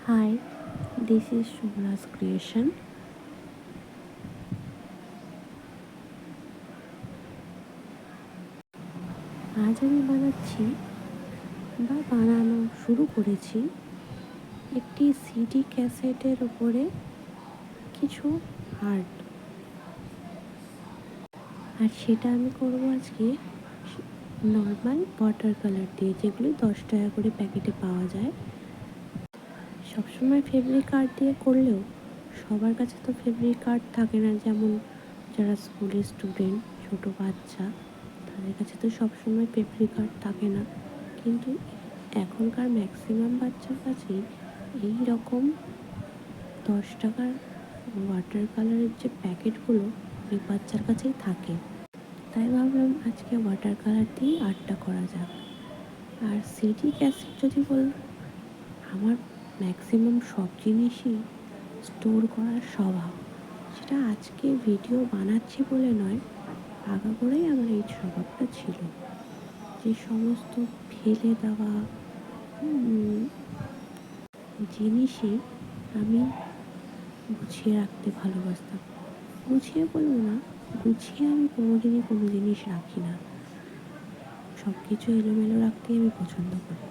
Hi, this is Shobna's creation. আজ আমি বানাচ্ছি বা বানানো শুরু করেছি একটি সিডি ক্যাসেটের উপরে কিছু আর্ট। আর সেটা আমি করবো আজকে নর্মাল ওয়াটার কালার দিয়ে, যেগুলি 10 টাকা করে প্যাকেটে পাওয়া যায়। সবসময় ফেব্রিক আর্ট দিয়ে করলেও সবার কাছে তো ফেব্রিক আর্ট থাকে না, যেমন যারা স্কুলের স্টুডেন্ট, ছোট বাচ্চা, তাদের কাছে তো সবসময় ফেব্রিক আর্ট থাকে না। কিন্তু এখনকার ম্যাক্সিমাম বাচ্চার কাছেই এই রকম 10 টাকার ওয়াটার কালারের যে প্যাকেটগুলো অনেক বাচ্চার কাছেই থাকে। তাই ভাবলাম আজকে ওয়াটার কালার দিয়ে আর্টটা করা যাক। আর সিডি ক্যাসেট যদি আমার ম্যাক্সিমাম সব জিনিসই স্টোর করার স্বভাব। সেটা আজকে ভিডিও বানাচ্ছি বলে নয়, আগাগোড়াই আমার এই স্বভাবটা ছিল। যে সমস্ত ফেলে দেওয়া জিনিসই আমি গুছিয়ে রাখতে ভালোবাসতাম। গুছিয়ে বলবো না, গুছিয়ে আমি কোনোদিনই কোনো জিনিস রাখি না। সব কিছু এলোমেলো রাখতেই আমি পছন্দ করি।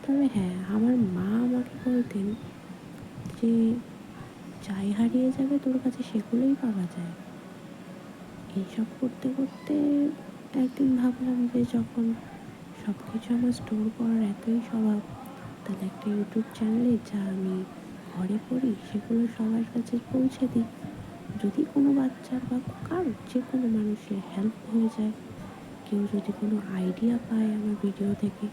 তবে হ্যাঁ, আমার মা আমাকে বলতেন যে যাই হারিয়ে যাবে তোর কাছে সেগুলোই পাওয়া যায়। এইসব করতে করতে একদিন ভাবলাম যে যখন সব কিছু আমার স্টোর করার এতই স্বভাব, তাহলে একটা ইউটিউব চ্যানেলে যা আমি ঘরে করি সেগুলো সবার কাছে পৌঁছে দিই। যদি কোনো বাচ্চার বা কারোর, যে কোনো মানুষের হেল্প হয়ে যায়, কেউ যদি কোনো আইডিয়া পায় আমার ভিডিও থেকে।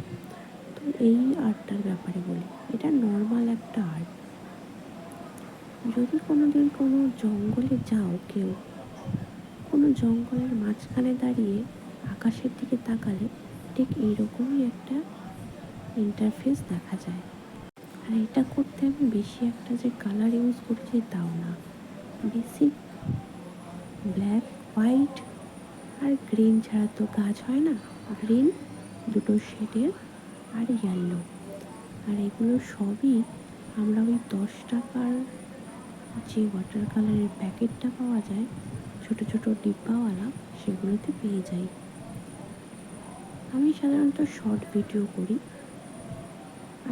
তো এই আর্টটার ব্যাপারে বলি, এটা নর্মাল একটা আর্ট। যদি কোনো দিন কোনো জঙ্গলে যাও, কেউ কোনো জঙ্গলের মাঝখানে দাঁড়িয়ে আকাশের দিকে তাকালে ঠিক এইরকমই একটা ইন্টারফেস দেখা যায়। আর এটা করতে আমি বেশি একটা যে কালার ইউজ করছি তাও না, বেসিক ব্ল্যাক, হোয়াইট আর গ্রিন ছাড়া তো গাছ হয় না। গ্রিন, দুটো শেডের, আর ইয়েলো। আর এগুলো সবই আমরা ওই 10 টাকার যে ওয়াটার কালারের প্যাকেটটা পাওয়া যায়, ছোট ছোট ডিব্বাওয়ালা, সেগুলোতে পেয়ে যাই। আমি সাধারণত শর্ট ভিডিও করি।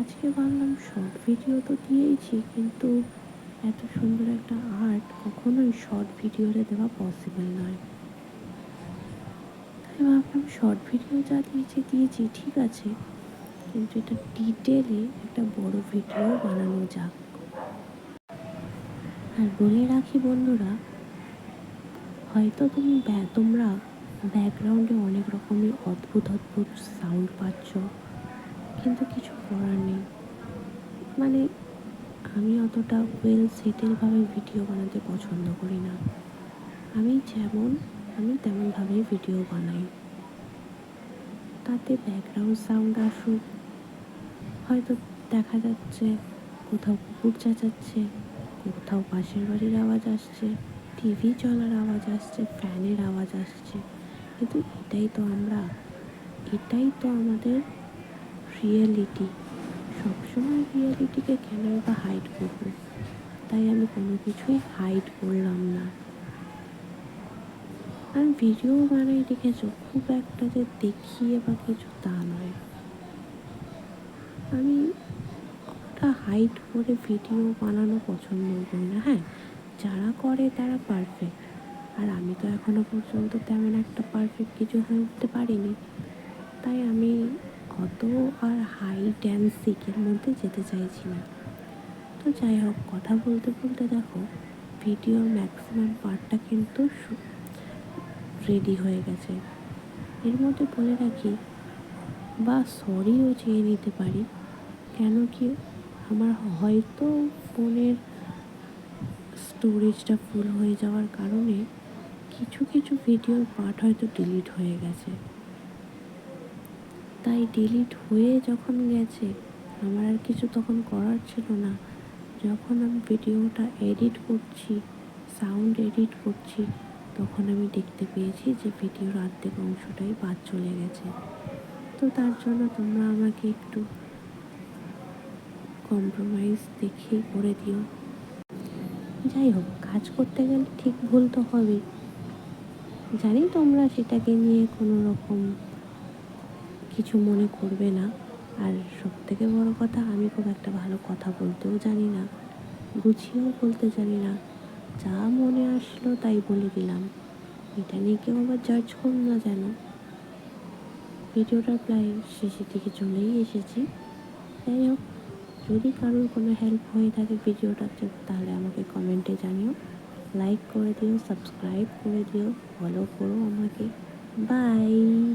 আজকে ভাবলাম শর্ট ভিডিও তো দিয়েইছি, কিন্তু এত সুন্দর একটা আর্ট কখনোই শর্ট ভিডিওতে দেওয়া পসিবল নয়। তাই ভাবলাম শর্ট ভিডিও যা দিয়েছি ঠিক আছে, কিন্তু এটা ডিটেলে একটা বড় ভিডিও বানানো যাক। আর বলে রাখি বন্ধুরা, হয়তো তোমরা ব্যাকগ্রাউন্ডে অনেক রকমের অদ্ভুত অদ্ভুত সাউন্ড পাচ্ছ, কিন্তু কিছু করার নেই। মানে আমি অতটা ওয়েল সেটেলভাবে ভিডিও বানাতে পছন্দ করি না। আমি তেমনভাবেই ভিডিও বানাই। তাতে ব্যাকগ্রাউন্ড সাউন্ড আসুক, হয়তো দেখা যাচ্ছে কোথাও কুকুর চেঁচাচ্ছে, কোথাও পাশের বাড়ির আওয়াজ আসছে, টিভি চলার আওয়াজ আসছে, ফ্যানের আওয়াজ আসছে, কিন্তু এটাই তো আমাদের রিয়েলিটি। সবসময় রিয়েলিটিকে কেনই বা হাইড করবো? তাই আমি কোনো কিছুই হাইড করলাম না। আমি ভিডিও বানাই দেখেছো, খুব একটা যে দেখিয়ে বা কিছু তা নয়। আমি ওটা হাইড করে ভিডিও বানানো পছন্দ করি না। হ্যাঁ, যারা করে তারা পারফেক্ট, আর আমি তো এখনো পর্যন্ত তেমন একটা পারফেক্ট কিছু হয়ে উঠতে পারিনি। তাই আমি অত আর হাইড অ্যান্ড সিকের মধ্যে যেতে চাইছি না। তো যাই হোক, কথা বলতে বলতে দেখো ভিডিওর ম্যাক্সিমাম পার্টটা কিন্তু রেডি হয়ে গেছে। এর মধ্যে বলে রাখি বা সরিও চেয়ে নিতে পারি, কেন কি আমার হয়তো ফোনের স্টোরেজটা ফুল হয়ে যাওয়ার কারণে কিছু কিছু ভিডিওর পার্ট হয়তো ডিলিট হয়ে গেছে। তাই ডিলিট হয়ে যখন গেছে, আমার আর কিছু তখন করার ছিল না। যখন আমি ভিডিওটা এডিট করছি, সাউন্ড এডিট করছি, তখন আমি দেখতে পেয়েছি যে ভিডিওর অর্ধেক অংশটাই বাদ চলে গেছে। তো তার জন্য তোমরা আমাকে একটু কম্প্রোমাইজ দেখেই করে দিও। যাই হোক, কাজ করতে গেলে ঠিক ভুল তো হবেই। জানি তোমরা সেটাকে নিয়ে কোনো রকম কিছু মনে করবে না। আর সবথেকে বড় কথা, আমি খুব একটা ভালো কথা বলতেও জানি না, গুছিয়েও বলতে জানি না। যা মনে আসলো তাই বলে দিলাম। এটা নিয়ে কেউ আবার জাজ করো না যেন। ভিডিওটা প্রায় শেষের দিকে চলেই এসেছি। যাই হোক, যদি কারোর কোনো হেল্প হয়ে থাকে ভিডিওটাতে, তাহলে আমাকে কমেন্টে জানিও। লাইক করে দিও, সাবস্ক্রাইব করে দিও, ফলো করো আমাকে। বাই।